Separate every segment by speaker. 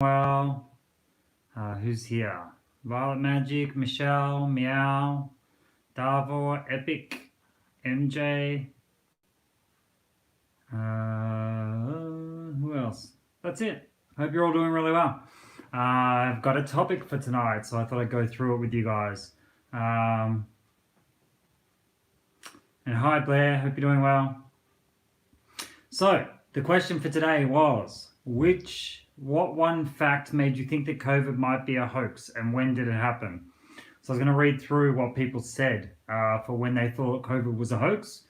Speaker 1: Well, who's here? Violet Magic, Michelle, Meow, Davo, Epic, MJ. Who else? That's it. Hope you're all doing really well. I've got a topic for tonight, so I thought I'd go through it with you guys. And hi, Blair. Hope you're doing well. So, the question for today was, what one fact made you think that COVID might be a hoax, and when did it happen? So I was going to read through what people said for when they thought COVID was a hoax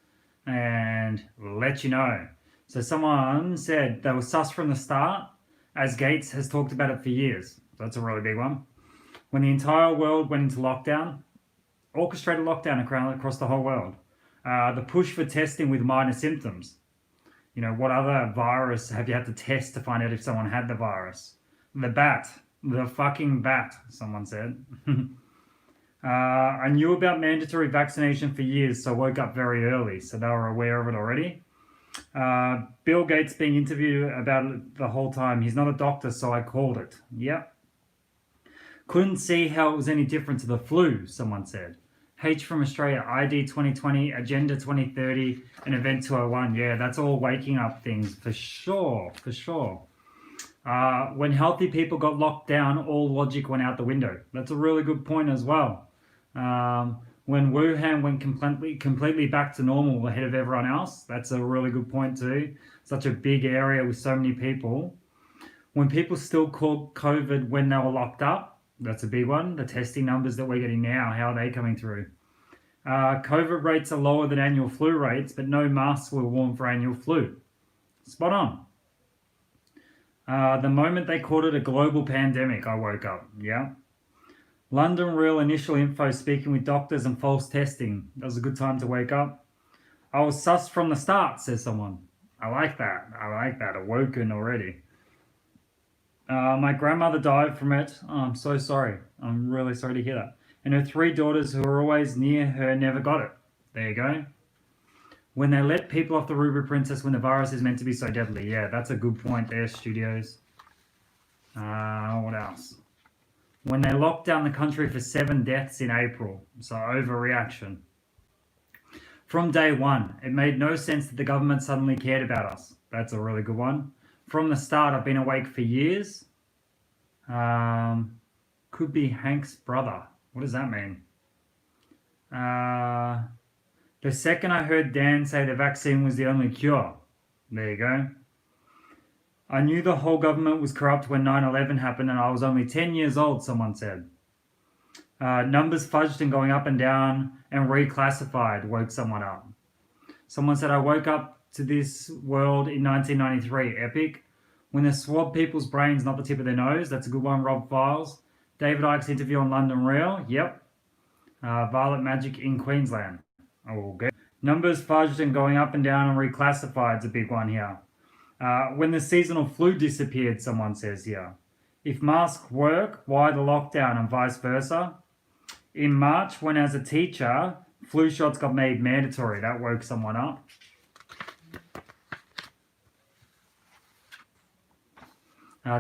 Speaker 1: and let you know. So someone said they were sus from the start, as Gates has talked about it for years. That's a really big one. When the entire world went into lockdown, orchestrated lockdown across the whole world. The push for testing with minor symptoms. You know, what other virus have you had to test to find out if someone had the virus? The fucking bat, someone said. I knew about mandatory vaccination for years, so I woke up very early, so they were aware of it already. Bill Gates being interviewed about it the whole time. He's not a doctor, so I called it. Yep. Couldn't see how it was any different to the flu, someone said. H from Australia, ID 2020, Agenda 2030, and Event 201. Yeah, that's all waking up things, for sure, for sure. When healthy people got locked down, all logic went out the window. That's a really good point as well. When Wuhan went completely back to normal ahead of everyone else, that's a really good point too. Such a big area with so many people. When people still called COVID when they were locked up, that's a big one. The testing numbers that we're getting now, how are they coming through? COVID rates are lower than annual flu rates, but no masks were worn for annual flu. Spot on. The moment they called it a global pandemic, I woke up. Yeah. London Real initial info, speaking with doctors and false testing. That was a good time to wake up. I was sus from the start, says someone. I like that. Awoken already. My grandmother died from it. Oh, I'm so sorry. I'm really sorry to hear that. And her 3 daughters who were always near her never got it. There you go. When they let people off the Ruby Princess when the virus is meant to be so deadly. Yeah, that's a good point there, studios. What else? When they locked down the country for 7 deaths in April. So overreaction. From day one, it made no sense that the government suddenly cared about us. That's a really good one. From the start, I've been awake for years. Could be Hank's brother. What does that mean? The second I heard Dan say the vaccine was the only cure. There you go. I knew the whole government was corrupt when 9/11 happened and I was only 10 years old, someone said. Numbers fudged and going up and down and reclassified woke someone up. Someone said I woke up to this world in 1993. Epic. When they swab people's brains, not the tip of their nose. That's a good one, Rob Files. David Icke's interview on London Real. Yep. Violet Magic in Queensland. Okay. Numbers fudged and going up and down and reclassified is a big one here. When the seasonal flu disappeared, someone says here. If masks work, why the lockdown and vice versa? In March, when as a teacher, flu shots got made mandatory. That woke someone up.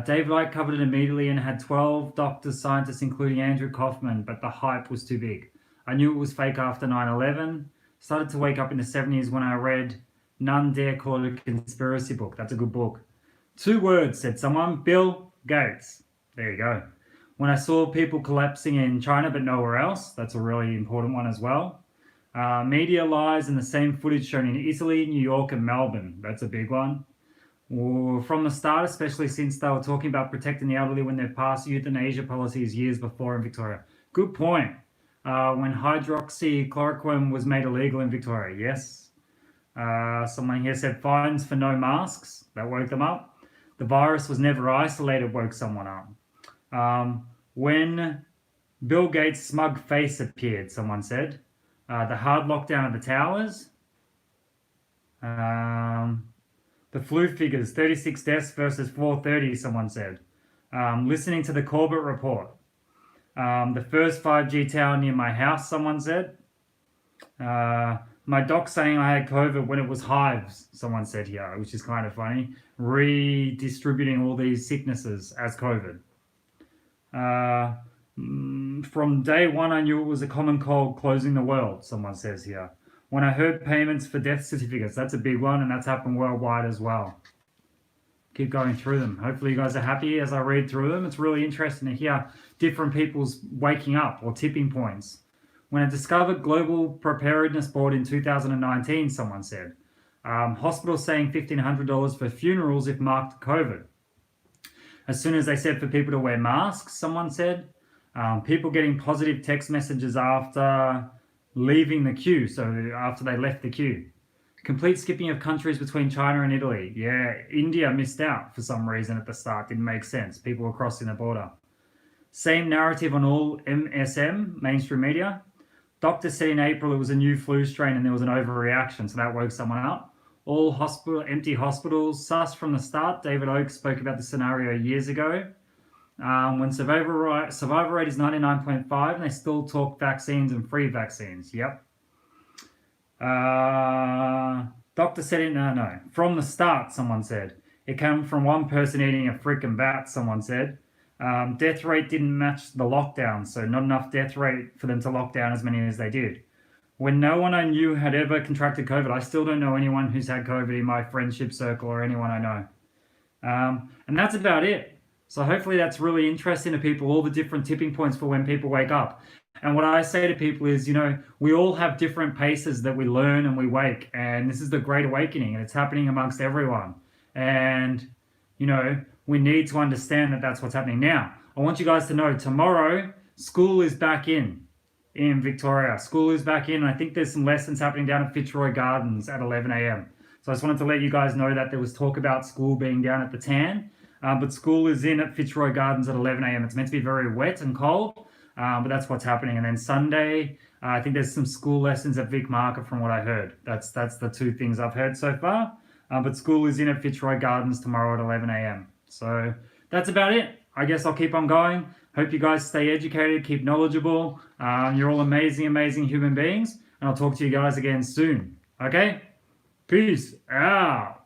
Speaker 1: David Icke covered it immediately and had 12 doctors, scientists, including Andrew Kaufman, but the hype was too big. I knew it was fake after 9/11. Started to wake up in the 70s when I read None Dare Call It a Conspiracy Book. That's a good book. 2 words, said someone. Bill Gates. There you go. When I saw people collapsing in China but nowhere else, that's a really important one as well. Media lies and the same footage shown in Italy, New York and Melbourne. That's a big one. From the start, especially since they were talking about protecting the elderly when they've passed euthanasia policies years before in Victoria. Good point. When hydroxychloroquine was made illegal in Victoria, yes. Someone here said fines for no masks. That woke them up. The virus was never isolated, woke someone up. When Bill Gates' smug face appeared, someone said. The hard lockdown of the towers. The flu figures, 36 deaths versus 430, someone said. Listening to the Corbett report. The first 5G tower near my house, someone said. My doc saying I had COVID when it was hives, someone said here, which is kind of funny. Redistributing all these sicknesses as COVID. From day one, I knew it was a common cold closing the world, someone says here. When I heard payments for death certificates, that's a big one, and that's happened worldwide as well. Keep going through them. Hopefully you guys are happy as I read through them. It's really interesting to hear different people's waking up or tipping points. When I discovered Global Preparedness Board in 2019, someone said. Hospitals saying $1,500 for funerals if marked COVID. As soon as they said for people to wear masks, someone said. People getting positive text messages after leaving the queue, so after they left the queue. Complete skipping of countries between China and Italy. Yeah, India missed out for some reason at the start. Didn't make sense. People were crossing the border. Same narrative on all MSM, mainstream media. Doctor said in April it was a new flu strain and there was an overreaction, so that woke someone up. All empty hospitals. Sus from the start. David Oakes spoke about the scenario years ago. When survival rate is 99.5 and they still talk vaccines and free vaccines. Yep. Doctor said it. No. From the start, someone said. It came from one person eating a freaking bat, someone said. Death rate didn't match the lockdown, so not enough death rate for them to lock down as many as they did. When no one I knew had ever contracted COVID, I still don't know anyone who's had COVID in my friendship circle or anyone I know. And that's about it. So hopefully that's really interesting to people, all the different tipping points for when people wake up. And what I say to people is, we all have different paces that we learn and we wake. And this is the Great Awakening, and it's happening amongst everyone. And, we need to understand that that's what's happening. Now, I want you guys to know tomorrow, school is back in Victoria. School is back in. And I think there's some lessons happening down at Fitzroy Gardens at 11 a.m. So I just wanted to let you guys know that there was talk about school being down at the Tan. But school is in at Fitzroy Gardens at 11 a.m. It's meant to be very wet and cold, but that's what's happening. And then Sunday, I think there's some school lessons at Vic Market from what I heard. That's the two things I've heard so far. But school is in at Fitzroy Gardens tomorrow at 11 a.m. So that's about it. I guess I'll keep on going. Hope you guys stay educated, keep knowledgeable. You're all amazing, amazing human beings. And I'll talk to you guys again soon. Okay? Peace out.